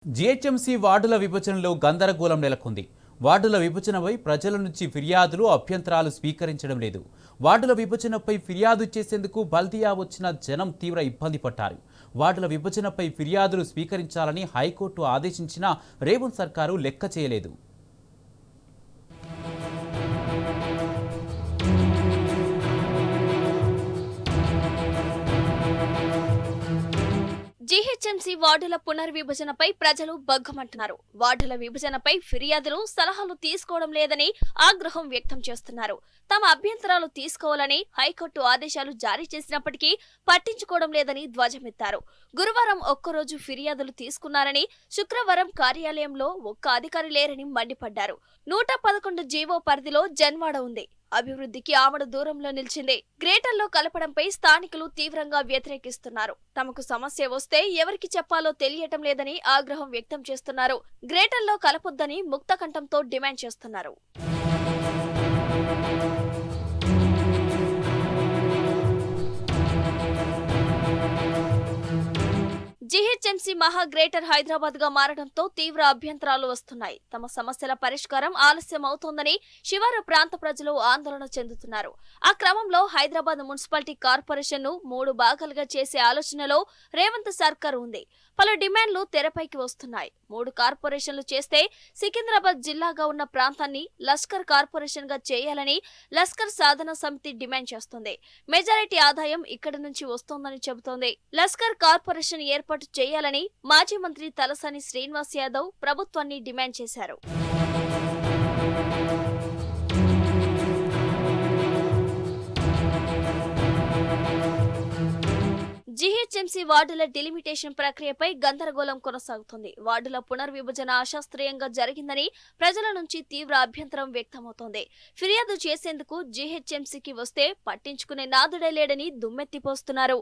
GHMC వార్డుల విభజనలో గందరగోళం నెలకొంది. వార్డుల విభజనపై ప్రజల నుంచి ఫిర్యాదులు, అభ్యంతరాలు స్వీకరించడం లేదు. వార్డుల విభజనపై ఫిర్యాదు చేసేందుకు బల్దియా వచ్చిన జనం తీవ్ర ఇబ్బంది పడ్డారు. వార్డుల విభజనపై ఫిర్యాదులు స్వీకరించాలని హైకోర్టు ఆదేశించినా రేవంత్ సర్కారు లెక్క చేయలేదు. జీహెచ్ఎంసీ వార్డుల పునర్విభజనపై ప్రజలు బగ్గమంటున్నారు. వార్డుల విభజనపై ఫిర్యాదులు, సలహాలు తీసుకోవడం లేదని ఆగ్రహం వ్యక్తం చేస్తున్నారు. తమ అభ్యంతరాలు తీసుకోవాలని హైకోర్టు ఆదేశాలు జారీ చేసినప్పటికీ పట్టించుకోవడం లేదని ధ్వజమెత్తారు. గురువారం ఒక్కరోజు ఫిర్యాదులు తీసుకున్నారని, శుక్రవారం కార్యాలయంలో ఒక్క అధికారి లేరని మండిపడ్డారు. 111 జీవో పరిధిలో జన్వాడ ఉంది. అభివృద్ధికి ఆమడ దూరంలో నిలిచింది. గ్రేటర్లో కలపడంపై స్థానికులు తీవ్రంగా వ్యతిరేకిస్తున్నారు. తమకు సమస్య వస్తే ఎవరికి చెప్పాలో తెలియటం లేదని ఆగ్రహం వ్యక్తం చేస్తున్నారు. గ్రేటర్లో కలపొద్దని ముక్తకంఠంతో డిమాండ్ చేస్తున్నారు. జీహెచ్ఎంసీ మహా గ్రేటర్ హైదరాబాద్ గా మారడంతో తీవ్ర అభ్యంతరాలు వస్తున్నాయి. తమ సమస్యల పరిష్కారం ఆలస్యం అవుతోందని శివారు ప్రాంత ప్రజలు ఆందోళన చెందుతున్నారు. ఆ క్రమంలో హైదరాబాద్ మున్సిపాలిటీ కార్పొరేషన్ ను 3 భాగాలుగా చేసే ఆలోచనలో రేవంత్ సర్కార్ ఉంది. పలు డిమాండ్లు తెరపైకి వస్తున్నాయి. 3 కార్పొరేషన్లు చేస్తే సికింద్రాబాద్ జిల్లాగా ఉన్న ప్రాంతాన్ని లష్కర్ కార్పొరేషన్ గా చేయాలని లష్కర్ సాధన సమితి డిమాండ్ చేస్తుంది. మెజారిటీ ఆదాయం ఇక్కడి నుంచి వస్తోందని చెబుతోంది. లష్కర్ కార్పొరేషన్ ఏర్పాటు చేయాలని మాజీ మంత్రి తలసాని శ్రీనివాస్ యాదవ్ ప్రభుత్వాన్ని డిమాండ్ చేశారు. జీహెచ్ఎంసీ వార్డుల డిలిమిటేషన్ ప్రక్రియపై గందరగోళం కొనసాగుతుంది. వార్డుల పునర్విభజన అశాస్త్రీయంగా జరిగిందని ప్రజల నుంచి తీవ్ర అభ్యంతరం వ్యక్తమవుతోంది. ఫిర్యాదు చేసేందుకు జీహెచ్ఎంసీకి వస్తే పట్టించుకునే నాదుడే లేడని దుమ్మెత్తిపోస్తున్నారు.